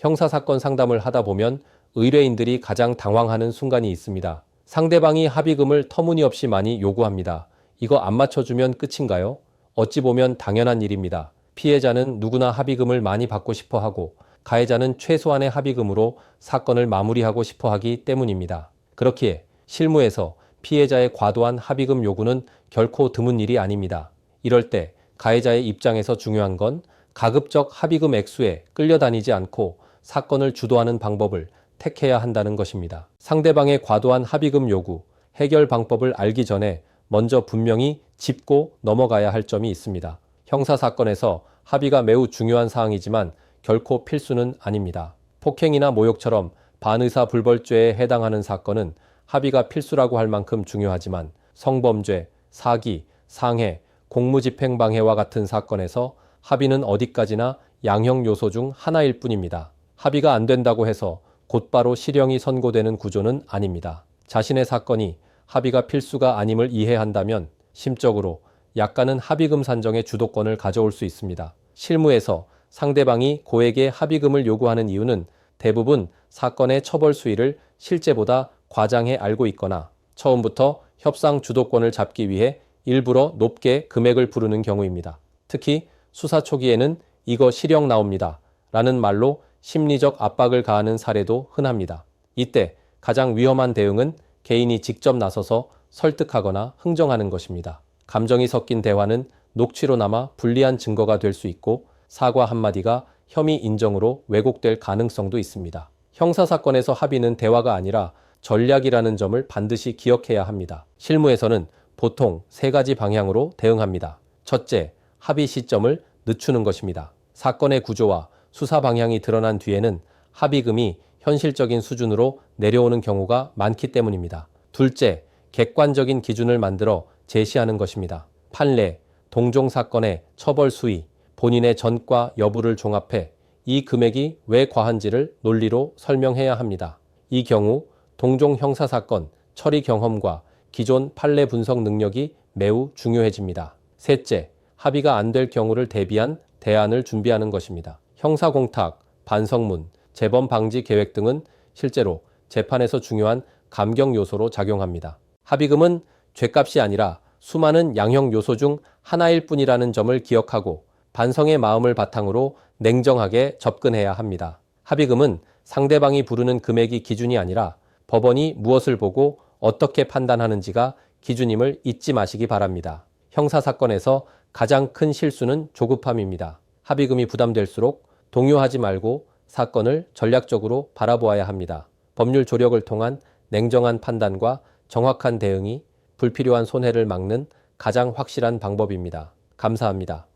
형사사건 상담을 하다 보면 의뢰인들이 가장 당황하는 순간이 있습니다. 상대방이 합의금을 터무니없이 많이 요구합니다. 이거 안 맞춰주면 끝인가요? 어찌 보면 당연한 일입니다. 피해자는 누구나 합의금을 많이 받고 싶어 하고 가해자는 최소한의 합의금으로 사건을 마무리하고 싶어 하기 때문입니다. 그렇기에 실무에서 피해자의 과도한 합의금 요구는 결코 드문 일이 아닙니다. 이럴 때 가해자의 입장에서 중요한 건 가급적 합의금 액수에 끌려다니지 않고 사건을 주도하는 방법을 택해야 한다는 것입니다. 상대방의 과도한 합의금 요구, 해결 방법을 알기 전에 먼저 분명히 짚고 넘어가야 할 점이 있습니다. 형사사건에서 합의가 매우 중요한 사항이지만 결코 필수는 아닙니다. 폭행이나 모욕처럼 반의사불벌죄에 해당하는 사건은 합의가 필수라고 할 만큼 중요하지만 성범죄, 사기, 상해, 공무집행방해와 같은 사건에서 합의는 어디까지나 양형 요소 중 하나일 뿐입니다. 합의가 안 된다고 해서 곧바로 실형이 선고되는 구조는 아닙니다. 자신의 사건이 합의가 필수가 아님을 이해한다면 심적으로 약간은 합의금 산정의 주도권을 가져올 수 있습니다. 실무에서 상대방이 고액의 합의금을 요구하는 이유는 대부분 사건의 처벌 수위를 실제보다 과장해 알고 있거나 처음부터 협상 주도권을 잡기 위해 일부러 높게 금액을 부르는 경우입니다. 특히 수사 초기에는 이거 실형 나옵니다 라는 말로 심리적 압박을 가하는 사례도 흔합니다. 이때 가장 위험한 대응은 개인이 직접 나서서 설득하거나 흥정하는 것입니다. 감정이 섞인 대화는 녹취로 남아 불리한 증거가 될 수 있고 사과 한마디가 혐의 인정으로 왜곡될 가능성도 있습니다. 형사사건에서 합의는 대화가 아니라 전략이라는 점을 반드시 기억해야 합니다. 실무에서는 보통 3가지 방향으로 대응합니다. 첫째, 합의 시점을 늦추는 것입니다. 사건의 구조와 수사 방향이 드러난 뒤에는 합의금이 현실적인 수준으로 내려오는 경우가 많기 때문입니다. 둘째, 객관적인 기준을 만들어 제시하는 것입니다. 판례, 동종 사건의 처벌 수위, 본인의 전과 여부를 종합해 이 금액이 왜 과한지를 논리로 설명해야 합니다. 이 경우 동종 형사사건 처리 경험과 기존 판례 분석 능력이 매우 중요해집니다. 셋째, 합의가 안 될 경우를 대비한 대안을 준비하는 것입니다. 형사공탁, 반성문, 재범 방지 계획 등은 실제로 재판에서 중요한 감경 요소로 작용합니다. 합의금은 죗값이 아니라 수많은 양형 요소 중 하나일 뿐이라는 점을 기억하고 반성의 마음을 바탕으로 냉정하게 접근해야 합니다. 합의금은 상대방이 부르는 금액이 기준이 아니라 법원이 무엇을 보고 어떻게 판단하는지가 기준임을 잊지 마시기 바랍니다. 형사사건에서 가장 큰 실수는 조급함입니다. 합의금이 부담될수록 동요하지 말고 사건을 전략적으로 바라보아야 합니다. 법률 조력을 통한 냉정한 판단과 정확한 대응이 불필요한 손해를 막는 가장 확실한 방법입니다. 감사합니다.